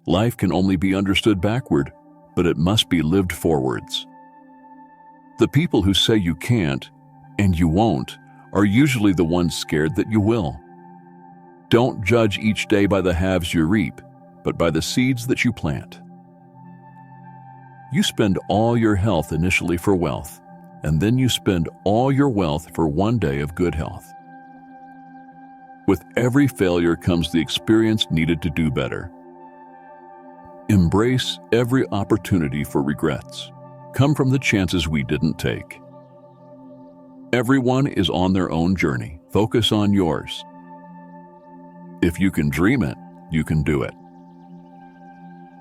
Life can only be understood backward, but it must be lived forwards. The people who say you can't, and you won't, are usually the ones scared that you will. Don't judge each day by the halves you reap, but by the seeds that you plant. You spend all your health initially for wealth, and then you spend all your wealth for one day of good health. With every failure comes the experience needed to do better. Embrace every opportunity for regrets. Come from the chances we didn't take. Everyone is on their own journey. Focus on yours. If you can dream it, you can do it.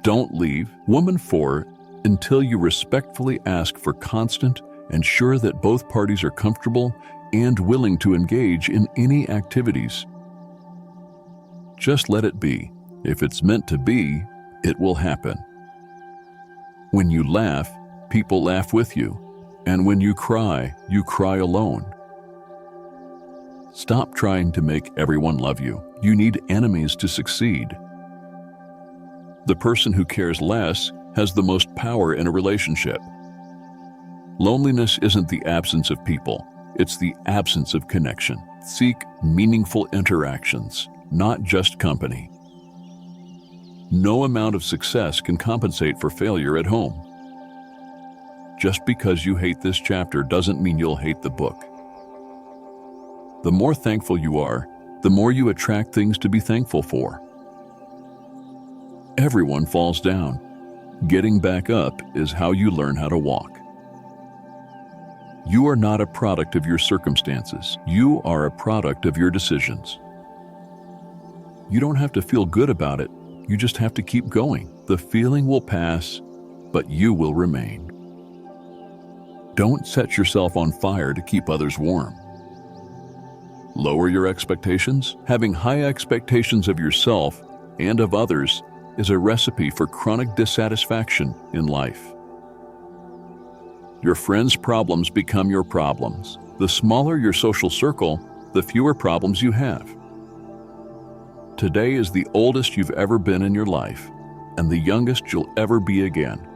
Don't leave, Woman 4, until you respectfully ask for constant and sure that both parties are comfortable and willing to engage in any activities. Just let it be. If it's meant to be, it will happen. When you laugh, people laugh with you, and when you cry alone. Stop trying to make everyone love you. You need enemies to succeed. The person who cares less has the most power in a relationship. Loneliness isn't the absence of people, it's the absence of connection. Seek meaningful interactions, not just company. No amount of success can compensate for failure at home. Just because you hate this chapter doesn't mean you'll hate the book. The more thankful you are, the more you attract things to be thankful for. Everyone falls down. Getting back up is how you learn how to walk. You are not a product of your circumstances. You are a product of your decisions. You don't have to feel good about it. You just have to keep going. The feeling will pass, but you will remain. Don't set yourself on fire to keep others warm. Lower your expectations. Having high expectations of yourself and of others is a recipe for chronic dissatisfaction in life. Your friends' problems become your problems. The smaller your social circle, the fewer problems you have. Today is the oldest you've ever been in your life, and the youngest you'll ever be again.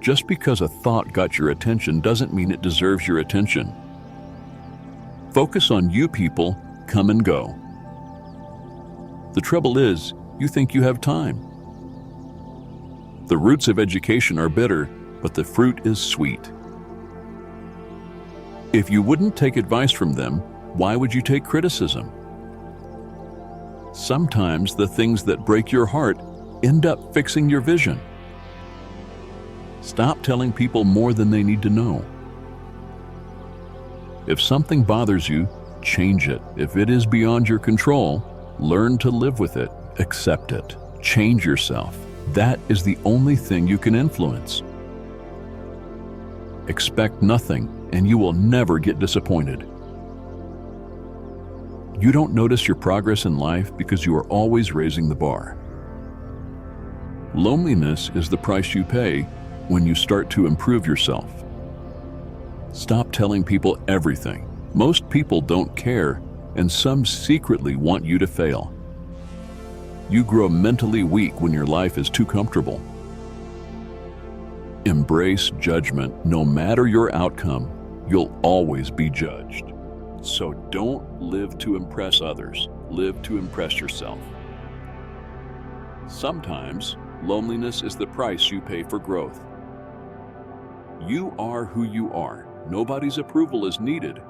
Just because a thought got your attention doesn't mean it deserves your attention. Focus on you. People come and go. The trouble is, you think you have time. The roots of education are bitter, but the fruit is sweet. If you wouldn't take advice from them, why would you take criticism? Sometimes the things that break your heart end up fixing your vision. Stop telling people more than they need to know. If something bothers you, change it. If it is beyond your control, learn to live with it. Accept it. Change yourself. That is the only thing you can influence. Expect nothing, and you will never get disappointed. You don't notice your progress in life because you are always raising the bar. Loneliness is the price you pay when you start to improve yourself. Stop telling people everything. Most people don't care, and some secretly want you to fail. You grow mentally weak when your life is too comfortable. Embrace judgment. No matter your outcome, you'll always be judged. So don't live to impress others. Live to impress yourself. Sometimes, loneliness is the price you pay for growth. You are who you are. Nobody's approval is needed.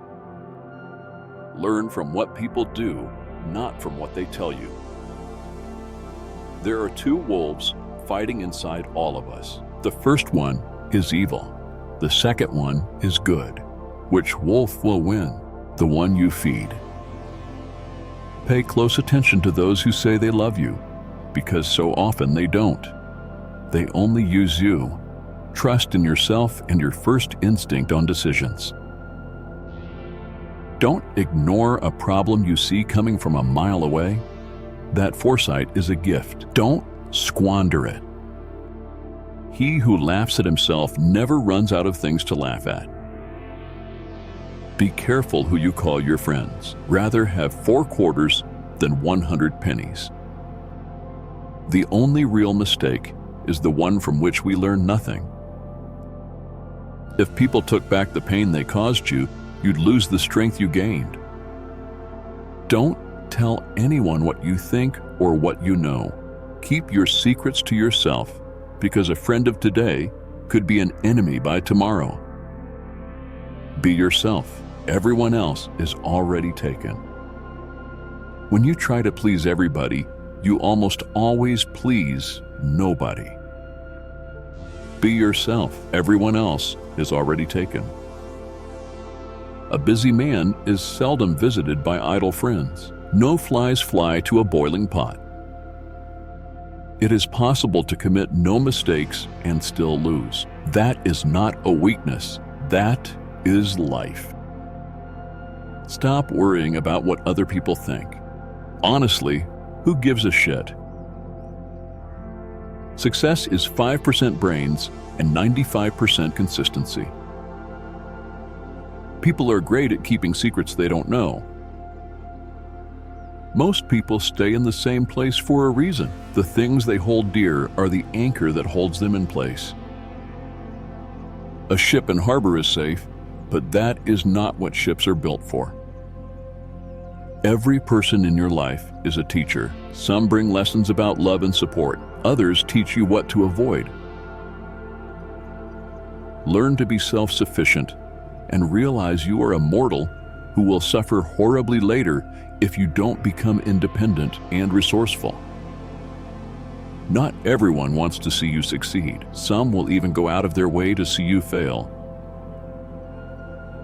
Learn from what people do, not from what they tell you. There are two wolves fighting inside all of us. The first one is evil. The second one is good. Which wolf will win? The one you feed. Pay close attention to those who say they love you, because so often they don't. They only use you. Trust in yourself and your first instinct on decisions. Don't ignore a problem you see coming from a mile away. That foresight is a gift. Don't squander it. He who laughs at himself never runs out of things to laugh at. Be careful who you call your friends. Rather have 4 quarters than 100 pennies. The only real mistake is the one from which we learn nothing. If people took back the pain they caused you, you'd lose the strength you gained. Don't tell anyone what you think or what you know. Keep your secrets to yourself, because a friend of today could be an enemy by tomorrow. Be yourself. Everyone else is already taken. When you try to please everybody, you almost always please nobody. Be yourself. Everyone else is already taken. A busy man is seldom visited by idle friends. No flies fly to a boiling pot. It is possible to commit no mistakes and still lose. That is not a weakness. That is life. Stop worrying about what other people think. Honestly, who gives a shit? Success is 5% brains and 95% consistency. People are great at keeping secrets they don't know. Most people stay in the same place for a reason. The things they hold dear are the anchor that holds them in place. A ship in harbor is safe, but that is not what ships are built for. Every person in your life is a teacher. Some bring lessons about love and support. Others teach you what to avoid. Learn to be self-sufficient and realize you are a mortal who will suffer horribly later if you don't become independent and resourceful. Not everyone wants to see you succeed. Some will even go out of their way to see you fail.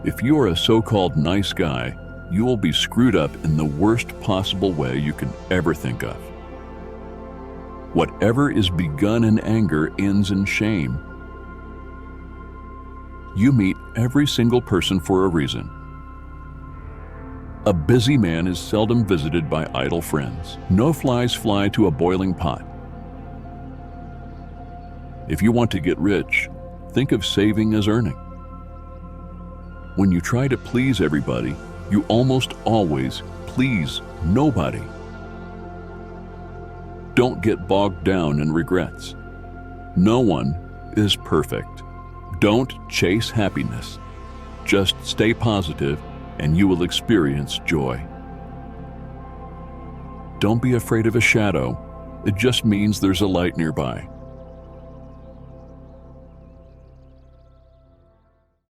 If you are a so-called nice guy, you will be screwed up in the worst possible way you can ever think of. Whatever is begun in anger ends in shame. You meet every single person for a reason. A busy man is seldom visited by idle friends. No flies fly to a boiling pot. If you want to get rich, think of saving as earning. When you try to please everybody, you almost always please nobody. Don't get bogged down in regrets. No one is perfect. Don't chase happiness. Just stay positive and you will experience joy. Don't be afraid of a shadow. It just means there's a light nearby.